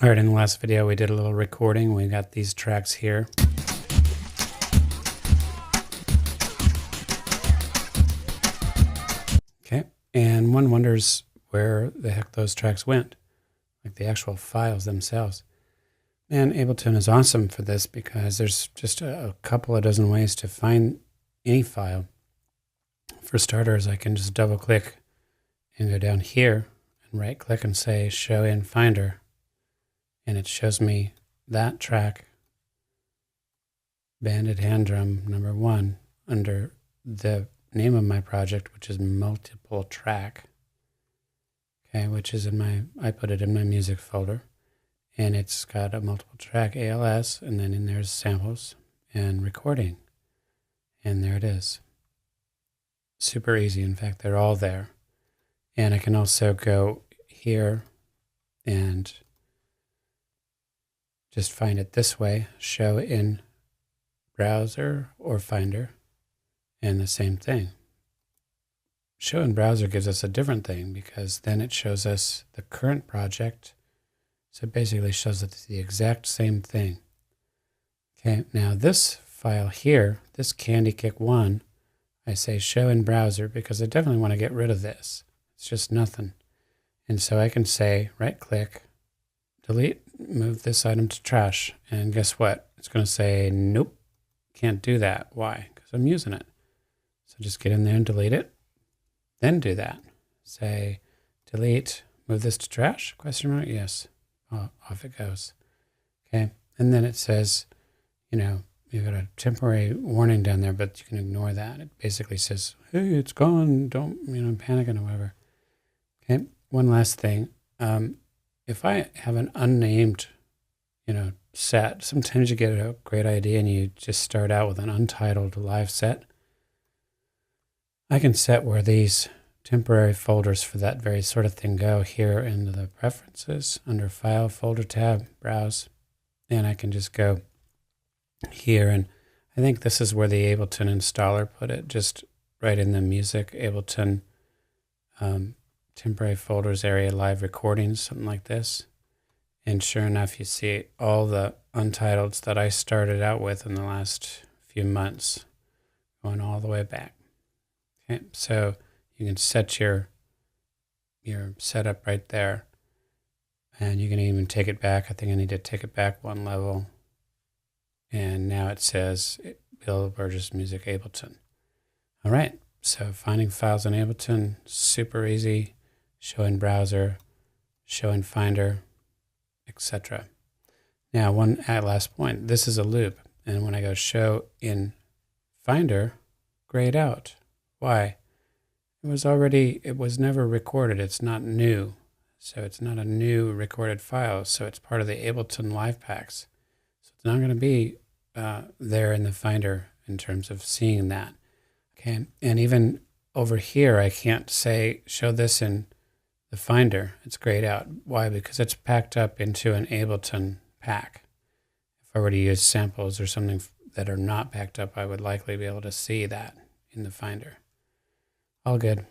All right, in the last video, we did a little recording. We got these tracks here. Okay, and one wonders where the heck those tracks went, like the actual files themselves. And Ableton is awesome for this because there's just a couple of dozen ways to find any file. For starters, I can just double click and go down here and right click and say show in Finder. And it shows me that track, Banded Hand Drum number 1, under the name of my project, which is multiple track. Okay, which is I put it in my music folder. And it's got a multiple track ALS, and then in there's samples and recording. And there it is. Super easy. In fact, they're all there. And I can also go here and just find it this way, show in browser or Finder, and the same thing. Show in browser gives us a different thing because then it shows us the current project. So it basically shows us the exact same thing. Okay, now this file here, this Candy Kick 1, I say show in browser because I definitely want to get rid of this. It's just nothing. And so I can say right click, delete, move this item to trash. And guess what? It's going to say, nope, can't do that. Why? Because I'm using it. So just get in there and delete it. Then do that. Say delete, move this to trash? Question mark? Yes. Oh, off it goes. Okay. And then it says, you've got a temporary warning down there, but you can ignore that. It basically says, hey, it's gone. Don't, panicking or whatever. Okay. One last thing. If I have an unnamed, set, sometimes you get a great idea and you just start out with an untitled live set. I can set where these temporary folders for that very sort of thing go here into the preferences under File, Folder tab, Browse, and I can just go here. And I think this is where the Ableton installer put it, just right in the Music Ableton temporary folders area, live recordings, something like this. And sure enough, you see all the untitles that I started out with in the last few months, going all the way back. Okay, so you can set your setup right there, and you can even take it back. I think I need to take it back one level, and now it says Bill Burgess Music Ableton. All right, so finding files in Ableton, super easy. Show in browser, show in Finder, etc. Now, one last point. This is a loop, and when I go show in Finder, grayed out. Why? It was never recorded. It's not new. So it's not a new recorded file. So it's part of the Ableton live packs. So it's not going to be there in the Finder in terms of seeing that. Okay. And even over here, I can't say show this in the Finder. It's grayed out. Why? Because it's packed up into an Ableton pack. If I were to use samples or something that are not packed up, I would likely be able to see that in the Finder. All good.